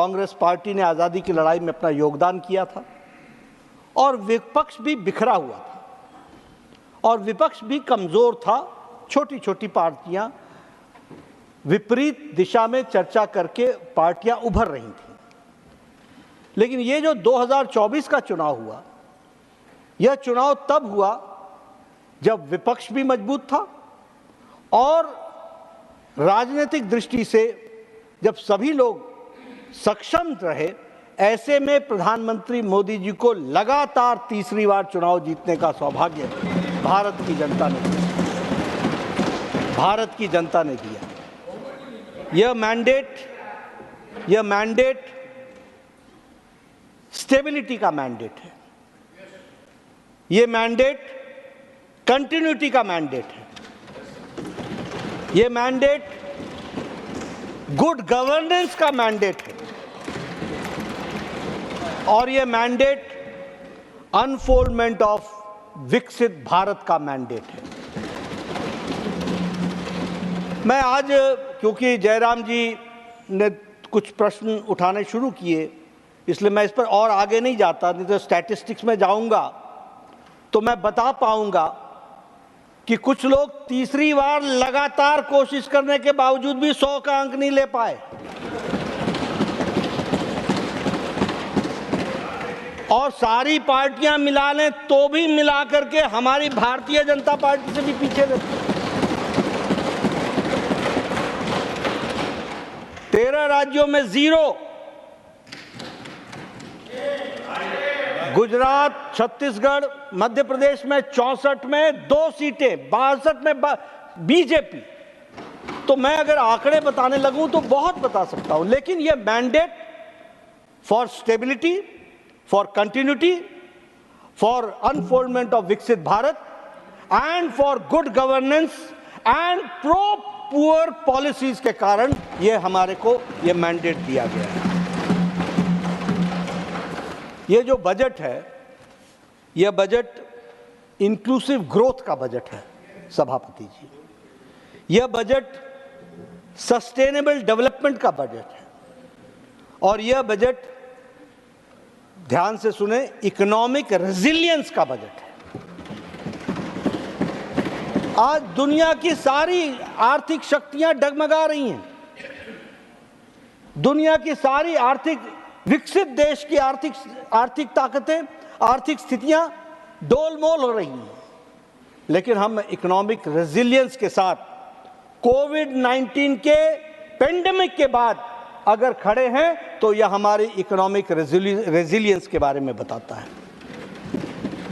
Congress party ने आज़ादी की लड़ाई में अपना योगदान किया था और विपक्ष भी बिखरा हुआ था और विपक्ष भी कमज़ोर था। छोटी छोटी पार्टियां विपरीत दिशा में चर्चा करके पार्टियां उभर रही थीं। लेकिन ये जो 2024 का चुनाव हुआ, यह चुनाव तब हुआ जब विपक्ष भी मजबूत था और राजनीतिक दृष्टि से जब सभी लोग सक्षम रहे। ऐसे में प्रधानमंत्री मोदी जी को लगातार तीसरी बार चुनाव जीतने का सौभाग्य भारत की जनता ने दिया। यह मैंडेट स्टेबिलिटी का मैंडेट है, यह मैंडेट कंटिन्यूटी का मैंडेट है, यह मैंडेट गुड गवर्नेंस का मैंडेट है और यह मैंडेट अनफोल्डमेंट ऑफ विकसित भारत का मैंडेट है। मैं आज, क्योंकि जयराम जी ने कुछ प्रश्न उठाने शुरू किए, इसलिए मैं इस पर और आगे नहीं जाता। नहीं तो स्टैटिस्टिक्स में जाऊंगा तो मैं बता पाऊंगा कि कुछ लोग तीसरी बार लगातार कोशिश करने के बावजूद भी 100 का अंक नहीं ले पाए और सारी पार्टियां मिला लें तो भी मिला करके हमारी भारतीय जनता पार्टी से भी पीछे रहती है। 13 राज्यों में 0, गुजरात, छत्तीसगढ़, मध्य प्रदेश में 64 में 2 सीटें, 62 में बीजेपी। तो मैं अगर आंकड़े बताने लगूं तो बहुत बता सकता हूं, लेकिन यह mandate for stability, for continuity, for unfoldment of विकसित Bharat and for good governance and pro poor policies के कारण यह हमारे को यह मैंडेट दिया गया है। ये जो बजट है, यह बजट इंक्लूसिव ग्रोथ का बजट है सभापति जी। यह बजट सस्टेनेबल डेवलपमेंट का बजट है और यह बजट, ध्यान से सुने, इकोनॉमिक रेजिलियंस का बजट है। आज दुनिया की सारी आर्थिक शक्तियां डगमगा रही हैं। दुनिया की सारी विकसित देश की आर्थिक ताकतें, आर्थिक स्थितियां डोलमोल हो रही हैं, लेकिन हम इकोनॉमिक रेजिलियंस के साथ कोविड-19 के पेंडेमिक के बाद अगर खड़े हैं तो यह हमारी इकोनॉमिक रेजिलियंस के बारे में बताता है।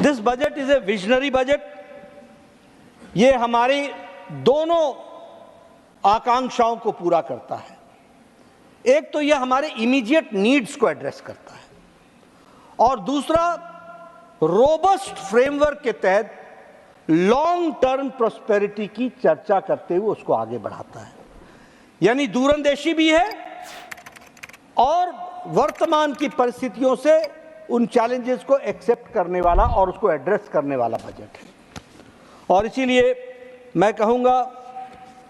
This budget is a visionary budget. ये हमारी दोनों आकांक्षाओं को पूरा करता है। एक तो यह हमारे इमीडिएट नीड्स को एड्रेस करता है और दूसरा रोबस्ट फ्रेमवर्क के तहत लॉन्ग टर्म प्रोस्पेरिटी की चर्चा करते हुए उसको आगे बढ़ाता है। यानी दूरंदेशी भी है और वर्तमान की परिस्थितियों से उन चैलेंजेस को एक्सेप्ट करने वाला और उसको एड्रेस करने वाला बजट है। और इसीलिए मैं कहूंगा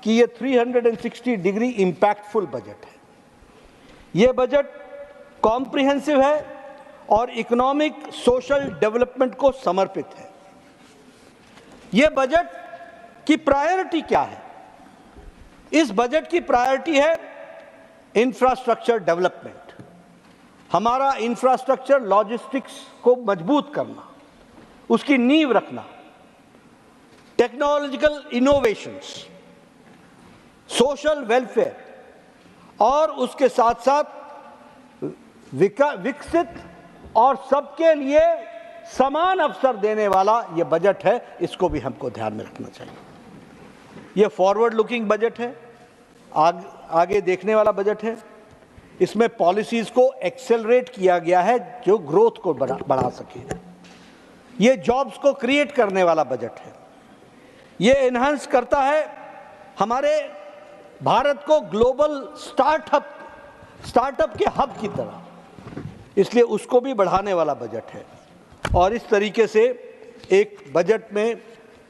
कि ये 360 डिग्री इंपैक्टफुल बजट है। यह बजट कॉम्प्रिहेंसिव है और इकोनॉमिक सोशल डेवलपमेंट को समर्पित है। यह बजट की प्रायोरिटी क्या है? इस बजट की प्रायोरिटी है इंफ्रास्ट्रक्चर डेवलपमेंट। हमारा इंफ्रास्ट्रक्चर, लॉजिस्टिक्स को मजबूत करना, उसकी नींव रखना, टेक्नोलॉजिकल इनोवेशंस, सोशल वेलफेयर और उसके साथ साथ विकसित और सबके लिए समान अवसर देने वाला यह बजट है। इसको भी हमको ध्यान में रखना चाहिए। यह फॉरवर्ड लुकिंग बजट है, आगे देखने वाला बजट है। इसमें पॉलिसीज को एक्सेलरेट किया गया है जो ग्रोथ को बढ़ा सके। यह जॉब्स को क्रिएट करने वाला बजट है। यह एनहांस करता है हमारे भारत को ग्लोबल स्टार्टअप के हब की तरह, इसलिए उसको भी बढ़ाने वाला बजट है। और इस तरीके से एक बजट में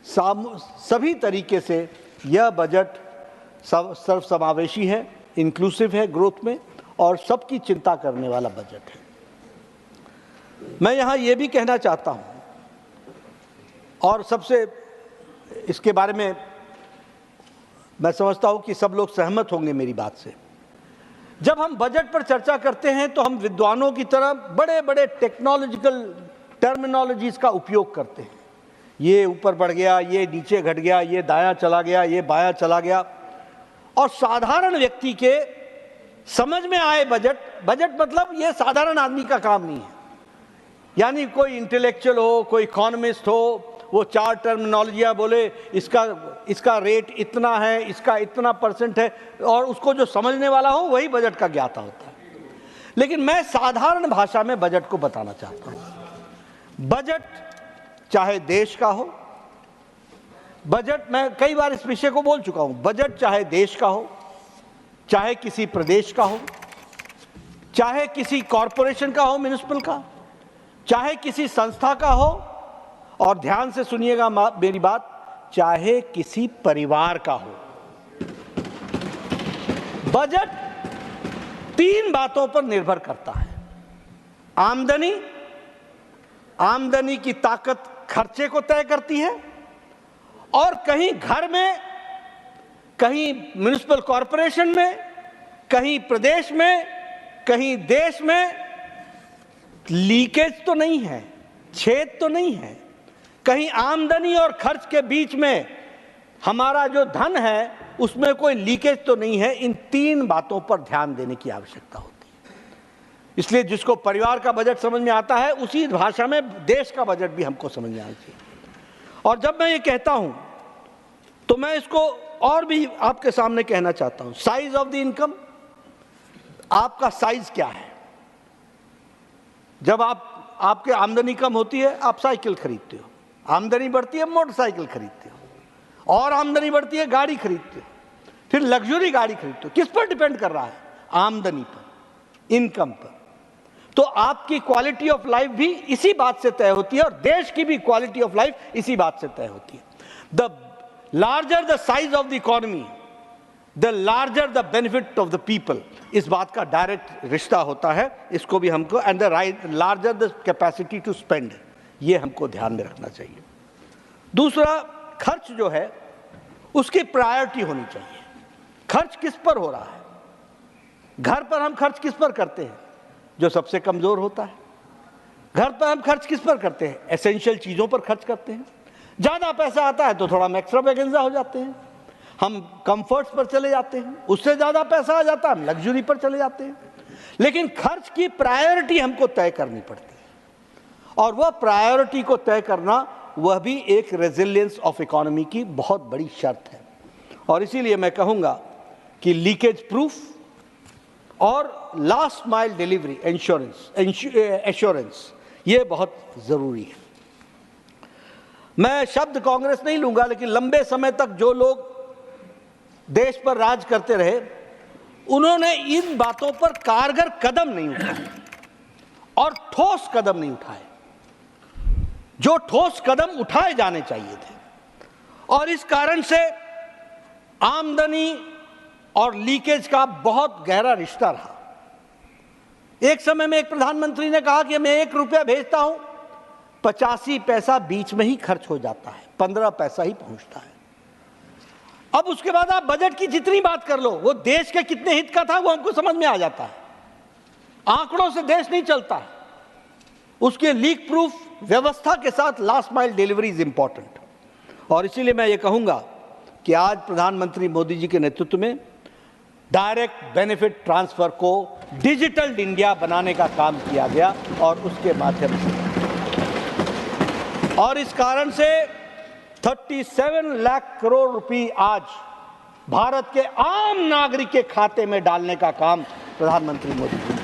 सभी तरीके से यह बजट सर्वसमावेशी है, इंक्लूसिव है ग्रोथ में और सबकी चिंता करने वाला बजट है। मैं यहाँ ये भी कहना चाहता हूँ, और सबसे इसके बारे में मैं समझता हूँ कि सब लोग सहमत होंगे मेरी बात से, जब हम बजट पर चर्चा करते हैं तो हम विद्वानों की तरह बड़े बड़े टेक्नोलॉजिकल टर्मिनोलॉजीज का उपयोग करते हैं। ये ऊपर बढ़ गया, ये नीचे घट गया, ये दायां चला गया, ये बायां चला गया, और साधारण व्यक्ति के समझ में आए बजट मतलब ये साधारण आदमी का काम नहीं है। यानी कोई इंटेलेक्चुअल हो, कोई इकोनॉमिस्ट हो, वो चार टर्मिनोलॉजियाँ बोले, इसका रेट इतना है, इसका इतना % है, और उसको जो समझने वाला हो वही बजट का ज्ञाता होता है। लेकिन मैं साधारण भाषा में बजट को बताना चाहता हूँ। बजट चाहे देश का हो, बजट, मैं कई बार इस विषय को बोल चुका हूँ, बजट चाहे देश का हो, चाहे किसी प्रदेश का हो, चाहे किसी कॉरपोरेशन का हो, म्युनिसिपल का, चाहे किसी संस्था का हो, और ध्यान से सुनिएगा मेरी बात, चाहे किसी परिवार का हो, बजट 3 बातों पर निर्भर करता है। आमदनी की ताकत खर्चे को तय करती है, और कहीं घर में, कहीं म्युनिसिपल कॉरपोरेशन में, कहीं प्रदेश में, कहीं देश में लीकेज तो नहीं है, छेद तो नहीं है, कहीं आमदनी और खर्च के बीच में हमारा जो धन है उसमें कोई लीकेज तो नहीं है। इन 3 बातों पर ध्यान देने की आवश्यकता होती है। इसलिए जिसको परिवार का बजट समझ में आता है, उसी भाषा में देश का बजट भी हमको समझ में आना चाहिए। और जब मैं ये कहता हूं तो मैं इसको और भी आपके सामने कहना चाहता हूं। साइज ऑफ द इनकम, आपका साइज क्या है? जब आपके आमदनी कम होती है, आप साइकिल खरीदते हो, आमदनी बढ़ती है मोटरसाइकिल खरीदते हो, और आमदनी बढ़ती है गाड़ी खरीदते हो, फिर लग्जरी गाड़ी खरीदते हो। किस पर डिपेंड कर रहा है? आमदनी पर, इनकम पर। तो आपकी क्वालिटी ऑफ लाइफ भी इसी बात से तय होती है, और देश की भी क्वालिटी ऑफ लाइफ इसी बात से तय होती है। The larger the size of the economy, the larger the benefit of the people. इस बात का डायरेक्ट रिश्ता होता है, इसको भी हमको, and the larger the capacity to spend, ये हमको ध्यान में रखना चाहिए। दूसरा, खर्च जो है उसकी प्रायोरिटी होनी चाहिए। खर्च किस पर हो रहा है? घर पर हम खर्च किस पर करते हैं? जो सबसे कमजोर होता है। घर पर हम खर्च किस पर करते हैं? एसेंशियल चीजों पर खर्च करते हैं। ज्यादा पैसा आता है तो थोड़ा हम एक्स्ट्रावेगेंजा हो जाते हैं, हम कंफर्ट्स पर चले जाते हैं। उससे ज्यादा पैसा आ जाता है, हम लग्जरी पर चले जाते हैं। लेकिन खर्च की प्रायोरिटी हमको तय करनी पड़ती है, और वह प्रायोरिटी को तय करना, वह भी एक रेजिलियंस ऑफ इकोनॉमी की बहुत बड़ी शर्त है। और इसीलिए मैं कहूंगा कि लीकेज प्रूफ और लास्ट माइल डिलीवरी एश्योरेंस ये बहुत जरूरी है। मैं शब्द कांग्रेस नहीं लूंगा, लेकिन लंबे समय तक जो लोग देश पर राज करते रहे, उन्होंने इन बातों पर कारगर कदम नहीं उठाए और ठोस कदम नहीं उठाए, जो ठोस कदम उठाए जाने चाहिए थे। और इस कारण से आमदनी और लीकेज का बहुत गहरा रिश्ता रहा। एक समय में एक प्रधानमंत्री ने कहा कि मैं 1 रुपया भेजता हूं, 85 पैसा बीच में ही खर्च हो जाता है, 15 पैसा ही पहुंचता है। अब उसके बाद आप बजट की जितनी बात कर लो, वो देश के कितने हित का था वो हमको समझ में आ जाता है। आंकड़ों से देश नहीं चलता है, उसके लीक प्रूफ व्यवस्था के साथ last mile delivery is important. और इसीलिए मैं ये कहूंगा कि आज प्रधानमंत्री मोदी जी के नेतृत्व में डायरेक्ट बेनिफिट ट्रांसफर को डिजिटल इंडिया बनाने का काम किया गया, और उसके माध्यम से, और इस कारण से 37 लाख करोड़ रुपए आज भारत के आम नागरिक के खाते में डालने का काम प्रधानमंत्री मोदी जी ने।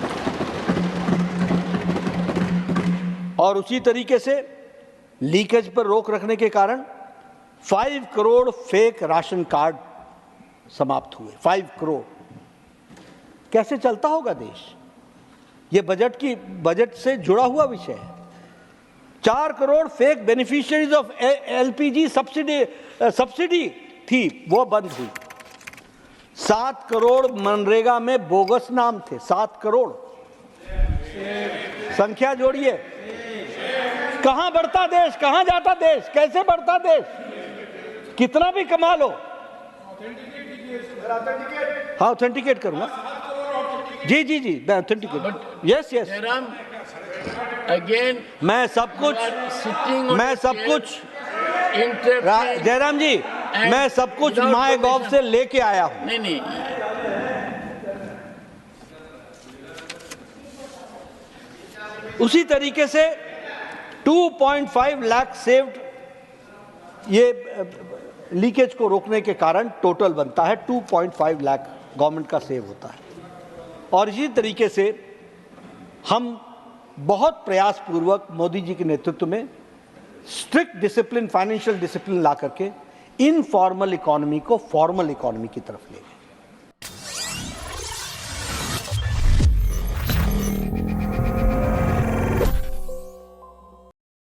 और उसी तरीके से लीकेज पर रोक रखने के कारण 5 करोड़ फेक राशन कार्ड समाप्त हुए। 5 करोड़। कैसे चलता होगा देश? यह बजट से जुड़ा हुआ विषय है। 4 crore fake beneficiaries of LPG subsidy थी, वो बंद हुई। 7 करोड़ मनरेगा में बोगस नाम थे, 7 करोड़। संख्या जोड़िए, कहां बढ़ता देश, कहां जाता देश, कैसे बढ़ता देश, कितना भी कमा लो। हाँ, ऑथेंटिकेट करूंगा। जी जी जी, मैं ऑथेंटिकेट, यस यस। अगेन मैं सब कुछ जयराम जी, मैं सब कुछ माय गॉव से लेके आया हूं। नहीं, उसी तरीके से 2.5 लाख सेव्ड, ये लीकेज को रोकने के कारण टोटल बनता है 2.5 लाख गवर्नमेंट का सेव होता है। और इसी तरीके से हम बहुत प्रयासपूर्वक मोदी जी के नेतृत्व में स्ट्रिक्ट डिसिप्लिन, फाइनेंशियल डिसिप्लिन ला करके इनफॉर्मल इकोनॉमी को फॉर्मल इकोनॉमी की तरफ ले गए।